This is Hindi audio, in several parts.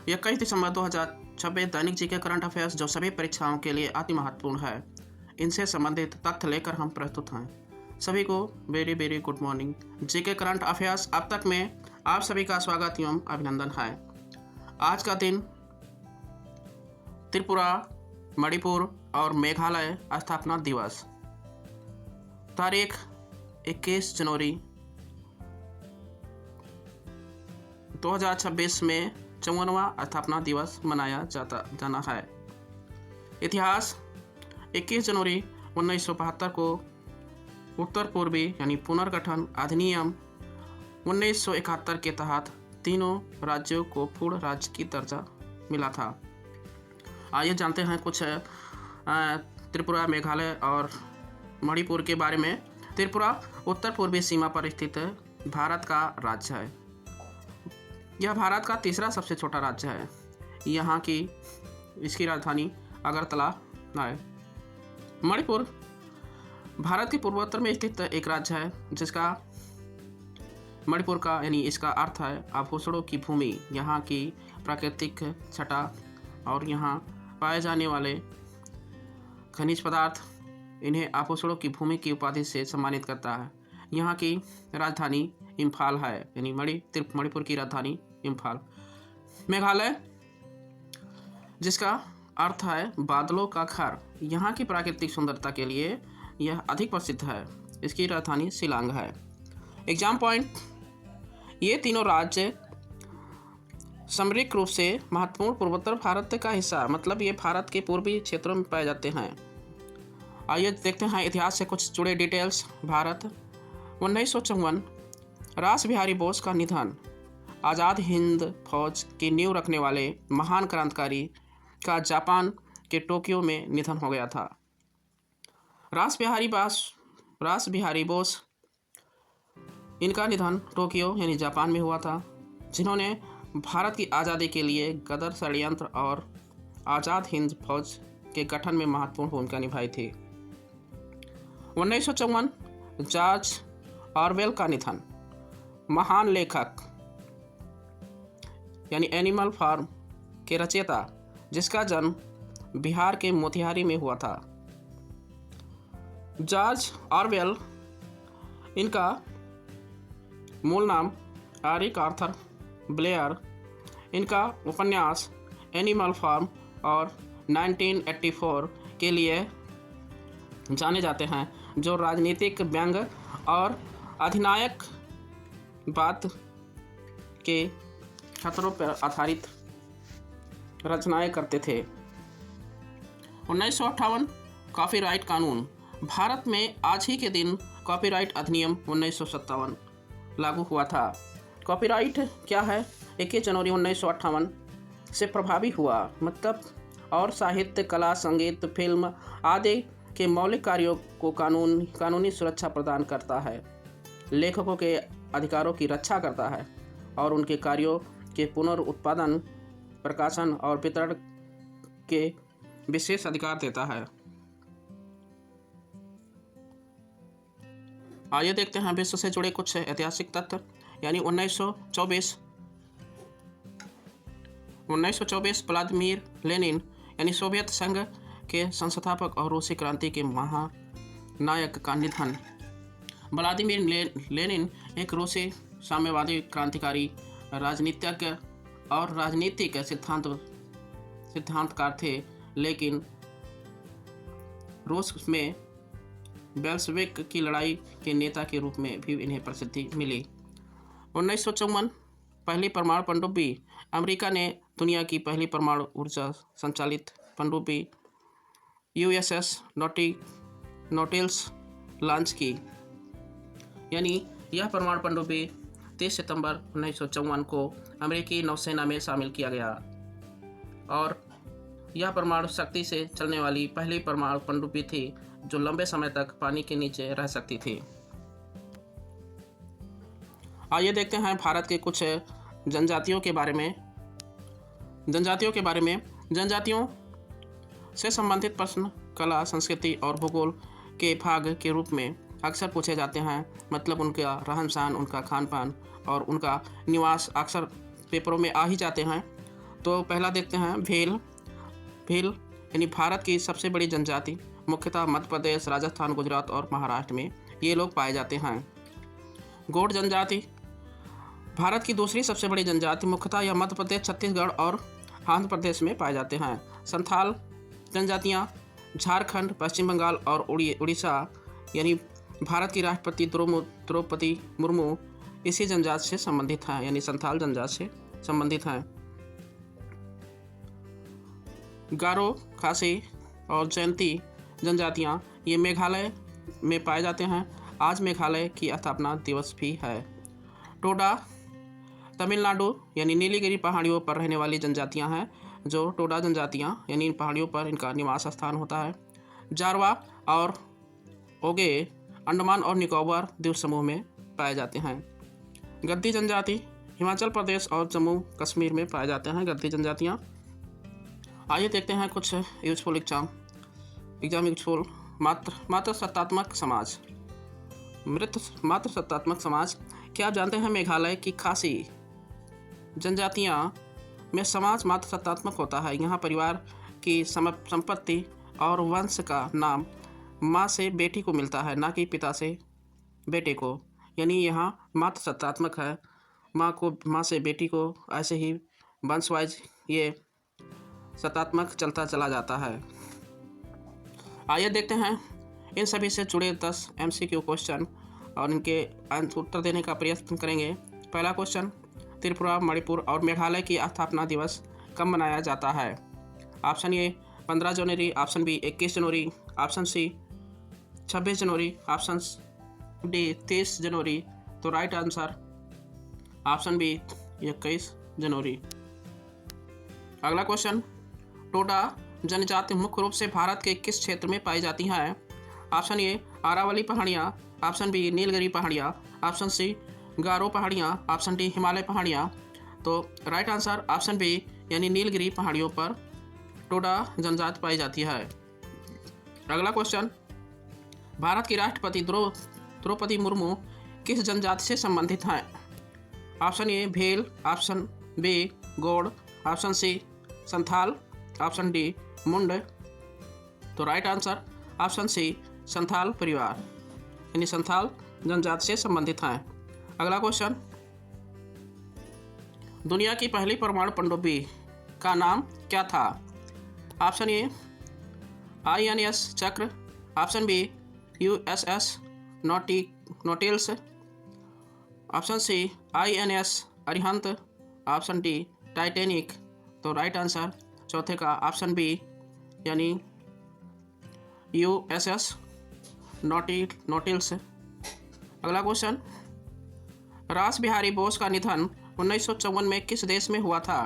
21 दिसंबर 2026 दैनिक जीके करंट अफेयर्स जो सभी परीक्षाओं के लिए अति महत्वपूर्ण है, इनसे संबंधित तथ्य लेकर हम प्रस्तुत हैं। सभी को very very good morning. GK current affairs अब तक में आप सभी का स्वागत एवं अभिनंदन है। आज का दिन त्रिपुरा, मणिपुर और मेघालय स्थापना दिवस, तारीख 21 जनवरी 2026 में 54वां स्थापना दिवस मनाया जाना है। इतिहास: 21 जनवरी 1972 को उत्तर पूर्वी यानी पुनर्गठन अधिनियम 1971 के तहत तीनों राज्यों को पूर्ण राज्य की दर्जा मिला था। आइए जानते हैं कुछ त्रिपुरा, मेघालय और मणिपुर के बारे में। त्रिपुरा उत्तर पूर्वी सीमा पर स्थित भारत का राज्य है। यह भारत का तीसरा सबसे छोटा राज्य है। यहाँ की इसकी राजधानी अगरतला है। मणिपुर भारत के पूर्वोत्तर में स्थित एक राज्य है जिसका मणिपुर का यानी इसका अर्थ है आभूषणों की भूमि। यहाँ की प्राकृतिक छटा और यहाँ पाए जाने वाले खनिज पदार्थ इन्हें आभूषणों की भूमि की उपाधि से सम्मानित करता है। यहाँ की राजधानी इम्फाल है, यानी मणिपुर की राजधानी इम्फाल। मेघालय, जिसका अर्थ है बादलों का घर, यहाँ की प्राकृतिक सुंदरता के लिए यह अधिक प्रसिद्ध है। इसकी राजधानी शिलांग है। एग्जाम पॉइंट: ये तीनों राज्य सामरिक रूप से महत्वपूर्ण पूर्वोत्तर भारत का हिस्सा, मतलब ये भारत के पूर्वी क्षेत्रों में पाए जाते हैं। आइए देखते हैं इतिहास से कुछ जुड़े डिटेल्स। भारत 1954, रास बिहारी बोस का निधन। आज़ाद हिंद फौज की नींव रखने वाले महान क्रांतिकारी का जापान के टोक्यो में निधन हो गया था। रास बिहारी बोस, इनका निधन टोक्यो यानी जापान में हुआ था, जिन्होंने भारत की आज़ादी के लिए गदर षड्यंत्र और आज़ाद हिंद फौज के गठन में महत्वपूर्ण भूमिका निभाई थी। 1954, जॉर्ज ऑरवेल का निधन। महान लेखक यानी एनिमल फार्म के रचयिता, जिसका जन्म बिहार के मोतिहारी में हुआ था। जॉर्ज ऑरवेल, इनका मूल नाम एरिक आर्थर ब्लेयर। इनका उपन्यास एनिमल फार्म और 1984 के लिए जाने जाते हैं, जो राजनीतिक व्यंग और अधिनायकवाद के खतरों पर आधारित रचनाएं करते थे। 1958, कॉपीराइट कानून। भारत में आज ही के दिन कॉपीराइट अधिनियम 1957 लागू हुआ था। कॉपीराइट क्या है? 21 जनवरी 1958 से प्रभावी हुआ, मतलब और साहित्य, कला, संगीत, फिल्म आदि के मौलिक कार्यों को कानूनी सुरक्षा प्रदान करता है, लेखकों के अधिकारों की रक्षा करता है और उनके कार्यों के पुनर्उत्पादन, प्रकाशन और वितरण के विशेष अधिकार देता है। आइए देखते हैं विश्व से जुड़े कुछ ऐतिहासिक तथ्य। यानी 1924 व्लादिमीर लेनिन यानी सोवियत संघ के संस्थापक और रूसी क्रांति के महानायक का निधन। व्लादिमीर लेनिन एक रूसी साम्यवादी क्रांतिकारी, राजनीतिज्ञ और राजनीतिक सिद्धांतकार थे, लेकिन रूस में बेल्शेविक की लड़ाई के नेता के रूप में भी इन्हें प्रसिद्धि मिली। 1954, पहली परमाणु पनडुब्बी। अमेरिका ने दुनिया की पहली परमाणु ऊर्जा संचालित पनडुब्बी USS नोटिलस लॉन्च की। यानी यह परमाणु पनडुब्बी 30 सितंबर 1954 को अमेरिकी नौसेना में शामिल किया गया और यह परमाणु शक्ति से चलने वाली पहली परमाणु पनडुब्बी थी जो लंबे समय तक पानी के नीचे रह सकती थी। आइए देखते हैं भारत के कुछ जनजातियों के बारे में। जनजातियों से संबंधित प्रश्न कला, संस्कृति और भूगोल के भाग के रूप में अक्सर पूछे जाते हैं, मतलब उनका रहन सहन, उनका खान पान और उनका निवास अक्सर पेपरों में आ ही जाते हैं। तो पहला देखते हैं भील। भील यानी भारत की सबसे बड़ी जनजाति, मुख्यतः मध्य प्रदेश, राजस्थान, गुजरात और महाराष्ट्र में ये लोग पाए जाते हैं। गोंड जनजाति भारत की दूसरी सबसे बड़ी जनजाति, मुख्यतः यह मध्य प्रदेश, छत्तीसगढ़ और आंध्र प्रदेश में पाए जाते हैं। संथाल जनजातियाँ झारखंड, पश्चिम बंगाल और उड़ीसा यानी भारत की राष्ट्रपति द्रौपदी मुर्मू इसी जनजाति से संबंधित हैं, यानी संथाल जनजाति से संबंधित हैं। गारो, खासी और जयंती जनजातियाँ ये मेघालय में पाए जाते हैं। आज मेघालय की स्थापना दिवस भी है। टोडा तमिलनाडु यानी नीलगिरी पहाड़ियों पर रहने वाली जनजातियां हैं, जो टोडा जनजातियां यानी इन पहाड़ियों पर इनका निवास स्थान होता है। जारवा और ओगे अंडमान और निकोबार द्वीप समूह में पाए जाते हैं। गद्दी जनजाति हिमाचल प्रदेश और जम्मू कश्मीर में पाए जाते हैं। गद्दी जनजातियाँ आइए देखते हैं कुछ यूजफुल एग्जाम यूजफुल। मातृ सत्तात्मक समाज, मृत मातृ सत्तात्मक समाज। क्या आप जानते हैं मेघालय की खासी जनजातियाँ में समाज मातृ सत्तात्मक होता है। यहाँ परिवार की संपत्ति और वंश का नाम माँ से बेटी को मिलता है, ना कि पिता से बेटे को, यानी यहाँ मातृ सत्तात्मक है। माँ से बेटी को ऐसे ही वंशवाइज ये सत्तात्मक चलता चला जाता है। आइए देखते हैं इन सभी से जुड़े 10 MCQ क्वेश्चन और इनके उत्तर देने का प्रयत्न करेंगे। पहला क्वेश्चन, त्रिपुरा, मणिपुर और मेघालय की स्थापना दिवस कब मनाया जाता है? ऑप्शन ए 15 जनवरी, ऑप्शन बी 21 जनवरी, ऑप्शन सी 26 जनवरी, ऑप्शन डी 23 जनवरी। तो राइट आंसर ऑप्शन बी 21 जनवरी। अगला क्वेश्चन, टोडा जनजाति मुख्य रूप से भारत के किस क्षेत्र में पाई जाती हैं? ऑप्शन ए अरावली पहाड़ियाँ, ऑप्शन बी नीलगिरी पहाड़ियाँ, ऑप्शन सी गारो पहाड़ियाँ, ऑप्शन डी हिमालय पहाड़ियाँ। तो राइट आंसर ऑप्शन बी यानी नीलगिरी पहाड़ियों पर टोडा जनजाति पाई जाती है। अगला क्वेश्चन, भारत की राष्ट्रपति द्रौपदी मुर्मू किस जनजाति से संबंधित हैं? Option A Bhil, option B Gond, option C Santhal, option D Munda. तो right answer option C Santhal परिवार यानी संथाल जनजाति से संबंधित हैं। अगला क्वेश्चन, दुनिया की पहली परमाणु पनडुब्बी का नाम क्या था? Option A INS Chakra, option B USS Nautilus, option C INS Arihant, option D Titanic. तो राइट आंसर चौथे का ऑप्शन बी यानी USS नोटिल्स। अगला क्वेश्चन, रास बिहारी बोस का निधन 1954 में किस देश में हुआ था?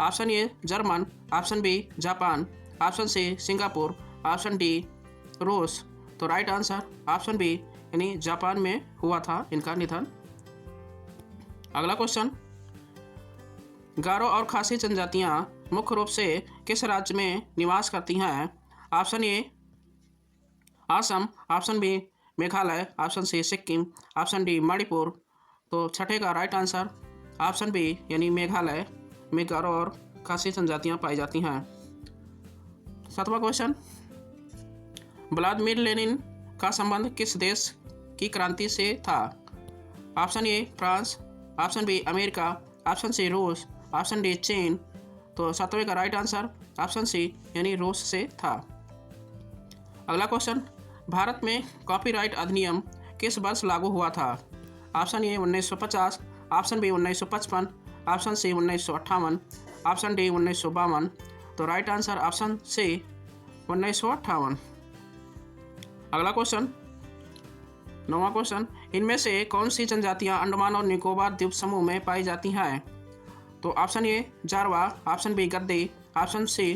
Option A German, option B Japan, option C Singapore, option D रूस। तो राइट आंसर ऑप्शन बी यानी जापान में हुआ था इनका निधन। अगला क्वेश्चन, गारो और खासी जनजातियाँ मुख्य रूप से किस राज्य में निवास करती हैं? Option A Assam, option B Meghalaya, option C Sikkim, option D Manipur. तो छठे का राइट आंसर ऑप्शन बी यानी मेघालय में गारो और खासी जनजातियाँ पाई जाती हैं। सातवां क्वेश्चन, व्लादिमीर लेनिन का संबंध किस देश की क्रांति से था? Option A France, option B America, option C रूस, ऑप्शन डी चीन। तो सातवें का राइट आंसर ऑप्शन सी यानी रूस से था। अगला क्वेश्चन, भारत में कॉपीराइट अधिनियम किस वर्ष लागू हुआ था? Option A 1950, option B 1955, option C 1958, option D 1952। तो राइट आंसर ऑप्शन सी 1958। अगला क्वेश्चन, 9वां क्वेश्चन, इनमें से कौन सी जनजातियां अंडमान और निकोबार द्वीप समूह में पाई जाती हैं? तो option A Jarawa, option B Gaddi, option C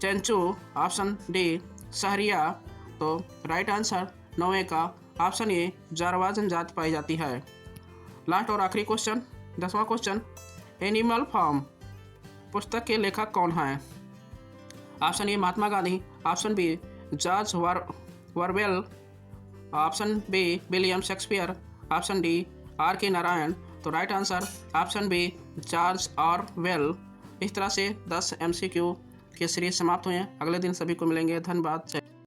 Chenchu, option D Sahariya. तो राइट आंसर 9वें का ऑप्शन ए जारवा जनजाति पाई जाती है। लास्ट और आखिरी क्वेश्चन, 10वां क्वेश्चन, एनिमल फार्म पुस्तक के लेखक कौन हैं? Option A Mahatma Gandhi, option B George Orwell, option B William Shakespeare, option D RK Narayan. तो right answer option B George Orwell इस तरह से 10 MCQ के सीरीज समाप्त हुए। अगले दिन सभी को मिलेंगे। धन्यवाद।